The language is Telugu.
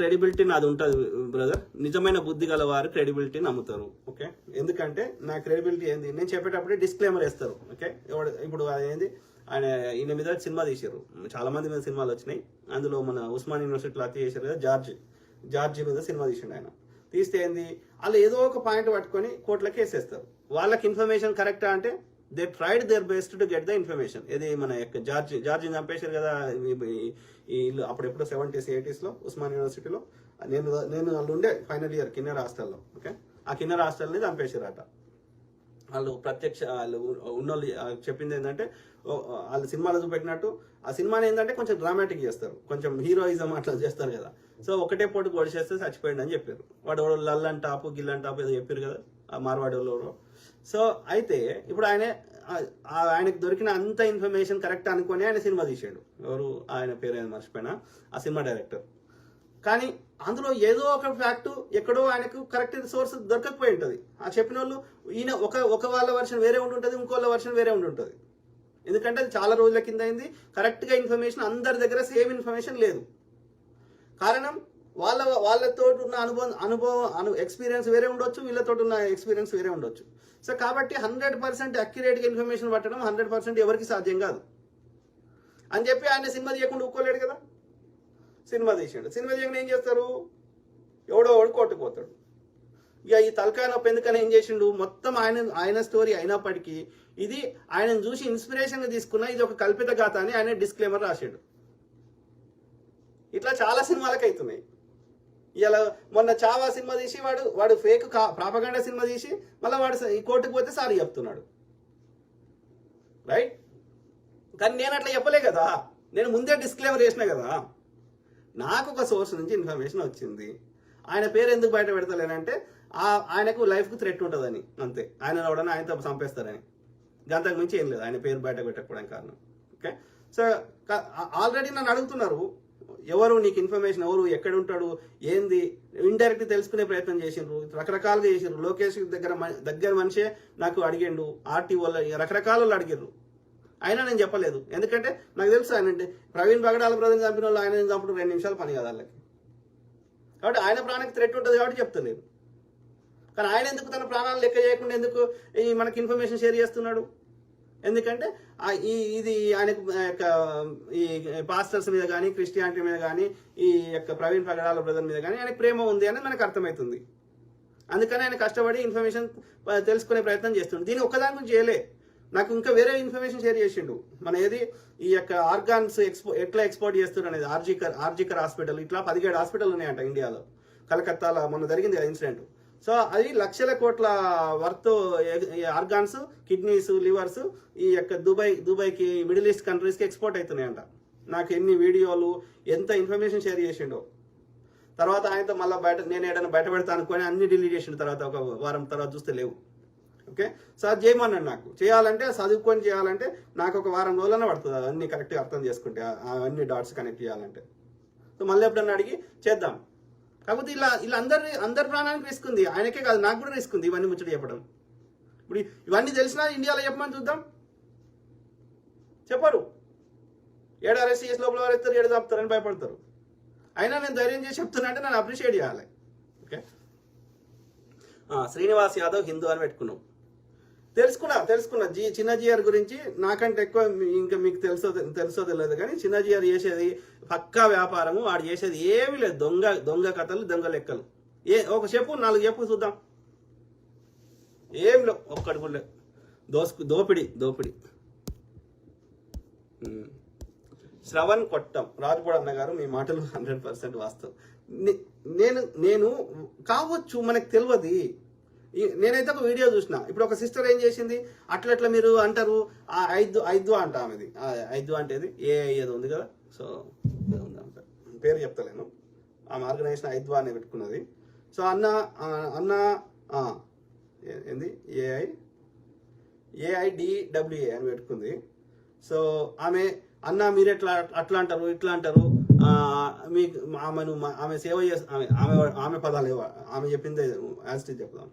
క్రెడిబిలిటీ నాది ఉంటుంది బ్రదర్. నిజమైన బుద్ధి గల వారు క్రెడిబిలిటీ నమ్ముతారు. ఓకే, ఎందుకంటే నా క్రెడిబిలిటీ ఏంది, నేను చెప్పేటప్పుడే డిస్క్లైమర్ వేస్తారు. ఓకే, ఇప్పుడు ఏంది ఆయన ఈయన మీద సినిమా తీసారు, చాలా మంది మీద సినిమాలు వచ్చినాయి. అందులో మన ఉస్మాన్ యూనివర్సిటీలో అతి చేశారు కదా, జార్జి మీద సినిమా తీసిండు. ఆయన తీస్తే ఏంది, వాళ్ళు ఏదో ఒక పాయింట్ పట్టుకొని కోర్టులో కేసేస్తారు. వాళ్ళకి ఇన్ఫర్మేషన్ కరెక్టా అంటే they tried their best to get the information. ఇది మన యొక్క జార్జిని చంపేశారు కదా ఈ ఇల్లు అప్పుడెప్పుడు 70s 80s ఉస్మాన్ యూనివర్సిటీలో. నేను వాళ్ళు ఉండే ఫైనల్ ఇయర్ కిన్నెర హాస్టల్లో. ఓకే, ఆ కిన్నెర హాస్టల్ని చంపేశారట. వాళ్ళు వాళ్ళు ఉన్నోళ్ళు చెప్పింది ఏంటంటే, వాళ్ళు సినిమాలో చూపెట్టినట్టు ఆ సినిమాని ఏంటంటే కొంచెం డ్రామాటిక్ చేస్తారు, కొంచెం హీరోయిజం అట్లా చేస్తారు కదా. సో ఒకటే పోటు గొడిచేస్తే చచ్చిపోయింది అని చెప్పారు. వాడు లల్లని టాపు గిల్లని టాపు ఏదో చెప్పారు కదా ఆ మార్వాడి వాళ్ళు. సో అయితే ఇప్పుడు ఆయనకు దొరికిన అంత ఇన్ఫర్మేషన్ కరెక్ట్ అనుకొని ఆయన సినిమా తీసాడు. ఎవరు, ఆయన పేరు ఏదో మర్చిపోయినా, ఆ సినిమా డైరెక్టర్. కానీ అందులో ఏదో ఒక ఫ్యాక్ట్ ఎక్కడో ఆయనకు కరెక్ట్ సోర్స్ దొరకకపోయి ఉంటుంది. ఆ చెప్పిన వాళ్ళు ఈయన ఒక వాళ్ళ వర్షన్ వేరే ఉంటుంటుంది, ఇంకోళ్ళ వర్షన్ వేరే ఉంటుంది. ఎందుకంటే అది చాలా రోజుల కింద అయింది. కరెక్ట్గా ఇన్ఫర్మేషన్ అందరి దగ్గర సేమ్ ఇన్ఫర్మేషన్ లేదు. కారణం వాళ్ళతో ఉన్న అనుభవం ఎక్స్పీరియన్స్ వేరే ఉండొచ్చు, వీళ్ళతో ఉన్న ఎక్స్పీరియన్స్ వేరే ఉండొచ్చు. సో కాబట్టి 100% అక్యురేట్గా ఇన్ఫర్మేషన్ పట్టడం 100% ఎవరికి సాధ్యం కాదు అని చెప్పి ఆయన సినిమా తీయకుండా ఊక్కోలేడు కదా. సినిమా తీసాడు. సినిమా తీయకుండా ఏం చేస్తారు, ఎవడో వాడు కొట్టుకుపోతాడు. ఇక ఈ తలకాయ నొప్పి ఎందుకని ఏం చేసిండు, మొత్తం ఆయన స్టోరీ అయినప్పటికీ ఇది ఆయనను చూసి ఇన్స్పిరేషన్గా తీసుకున్న ఇది ఒక కల్పిత గాథ అని ఆయన డిస్క్లైమర్ రాశాడు. ఇట్లా చాలా సినిమాలకు అవుతున్నాయి. ఇలా మొన్న చావా సినిమా తీసి వాడు ఫేక్ ప్రాపగండా సినిమా తీసి మళ్ళీ వాడు ఈ కోర్టుకు పోతే సారీ చెప్తున్నాడు. రైట్, కానీ నేను అట్లా చెప్పలే కదా, నేను ముందే డిస్క్లైమర్ చేసిన కదా. నాకు ఒక సోర్స్ నుంచి ఇన్ఫర్మేషన్ వచ్చింది. ఆయన పేరు ఎందుకు బయట పెడతలేనంటే ఆయనకు లైఫ్కు థ్రెట్ ఉంటుందని, అంతే. ఆయన ఎవడన్నా ఆయనతో చంపేస్తారని, అంతకు మించి ఏం లేదు ఆయన పేరు బయట పెట్టకపోవడానికి కారణం. ఓకే, సో ఆల్రెడీ నన్ను అడుగుతున్నారు, ఎవరు నీకు ఇన్ఫర్మేషన్, ఎవరు ఎక్కడ ఉంటాడు ఏంది, ఇండైరెక్ట్ తెలుసుకునే ప్రయత్నం చేసిండ్రు, రకరకాలుగా చేసిండ్రు. లోకేష్ దగ్గర మనిషే నాకు అడిగిండు, ఆర్టీఓలో రకరకాల వాళ్ళు అడిగిర్రు. అయినా నేను చెప్పలేదు, ఎందుకంటే నాకు తెలుసు ఆయన అంటే ప్రవీణ్ పగడాల బ్రదర్ని చంపిన వాళ్ళు ఆయన చంపడం 2 నిమిషాలు పని కదా వాళ్ళకి. కాబట్టి ఆయన ప్రాణానికి థ్రెట్ ఉంటుంది కాబట్టి చెప్తలేదు. కానీ ఆయన ఎందుకు తన ప్రాణాలు లెక్క చేయకుండా ఎందుకు మనకి ఇన్ఫర్మేషన్ షేర్ చేస్తున్నాడు? ఎందుకంటే ఇది ఆయనకు ఈ పాస్టర్స్ మీద కానీ క్రిస్టియానిటీ మీద కానీ ఈ యొక్క ప్రవీణ్ పగడాల బ్రదర్ మీద కానీ ఆయనకు ప్రేమ ఉంది అని మనకు అర్థమవుతుంది. అందుకని ఆయన కష్టపడి ఇన్ఫర్మేషన్ తెలుసుకునే ప్రయత్నం చేస్తుండు. దీన్ని ఒక్కదాని నుంచి చేయలే, నాకు ఇంకా వేరే ఇన్ఫర్మేషన్ షేర్ చేసిండు. మన ఏది ఈ యొక్క ఆర్గాన్స్ ఎట్లా ఎక్స్పోర్ట్ చేస్తున్నారు అనేది ఆర్జికర్ హాస్పిటల్, ఇట్లా 17 హాస్పిటల్ ఉన్నాయంట ఇండియాలో. కలకత్తాలో మొన్న జరిగింది కదా ఇన్సిడెంట్. సో అది లక్షల కోట్ల వర్త్ ఆర్గాన్స్, కిడ్నీస్, లివర్స్ ఈ యొక్క దుబాయ్కి, మిడిల్ ఈస్ట్ కంట్రీస్కి ఎక్స్పోర్ట్ అవుతున్నాయంట. నాకు ఎన్ని వీడియోలు, ఎంత ఇన్ఫర్మేషన్ షేర్ చేసిండో. తర్వాత ఆయనతో మళ్ళీ నేను ఏదైనా బయట పెడతా అనుకొని అన్ని డిలీట్ చేసిండు. తర్వాత ఒక వారం తర్వాత చూస్తే లేవు. ఓకే, సో అది చేయమన్నాడు. నాకు చేయాలంటే చదువుకొని చేయాలంటే నాకు ఒక వారం రోజులనే పడుతుంది అవన్నీ కరెక్ట్గా అర్థం చేసుకుంటే, అవన్నీ డాట్స్ కనెక్ట్ చేయాలంటే. సో మళ్ళీ ఎప్పుడన్నా అడిగి చేద్దాం. కాకపోతే ఇలా అందరి ప్రాణానికి రిస్క్ ఉంది, ఆయనకే కాదు నాకు కూడా రిస్క్ ఉంది ఇవన్నీ ముచ్చట చెప్పడం. ఇప్పుడు ఇవన్నీ తెలిసినా ఇండియాలో చెప్పమని చూద్దాం, చెప్పరు. 7 అరెస్ట్ చేసి లోపల వారు ఎత్తారు, 7 చంపుతారని భయపడతారు. అయినా నేను ధైర్యం చేసి చెప్తున్నా అంటే నన్ను అప్రిషియేట్ చేయాలి. ఓకే, శ్రీనివాస్ యాదవ్ హిందూ అని పెట్టుకున్నాం. తెలుసుకున్నా చిన్న జిఆర్ గురించి నాకంటే ఎక్కువ ఇంకా మీకు తెలుసో తెలియదు. కానీ చిన్న జిఆర్ చేసేది పక్కా వ్యాపారము, వాడు చేసేది ఏమీ లేదు, దొంగ కథలు, దొంగ లెక్కలు. ఒక చెప్పు 4 చెప్పు చూద్దాం. ఏం లేవు, ఒక్కటి కూడా లేవు. దోపిడి. శ్రవణ్ కొట్టం రాజుపూడి అన్న గారు, మీ మాటలు 100% వాస్తవం. నేను కావచ్చు, మనకు తెలియదు. నేనైతే ఒక వీడియో చూసిన. ఇప్పుడు ఒక సిస్టర్ ఏం చేసింది, అట్లా మీరు అంటారు ఐదు అంట ఆమెది. ఐదు అంటే ఏదో ఉంది కదా, సో పేరు చెప్తలేను. ఆమె ఆర్గనైజేషన్ ఐద్వా అని పెట్టుకున్నది. సో అన్న ఏంది ఏఐడిడబ్ల్యూఏ అని పెట్టుకుంది. సో అన్న మీరు అట్లా అంటారు ఇట్లా అంటారు, మీకు ఆమె సేవ చేసి ఆమె పదాలు ఆమె చెప్పింది యాజ్ ఇట్ ఈజ్ చెప్తాం.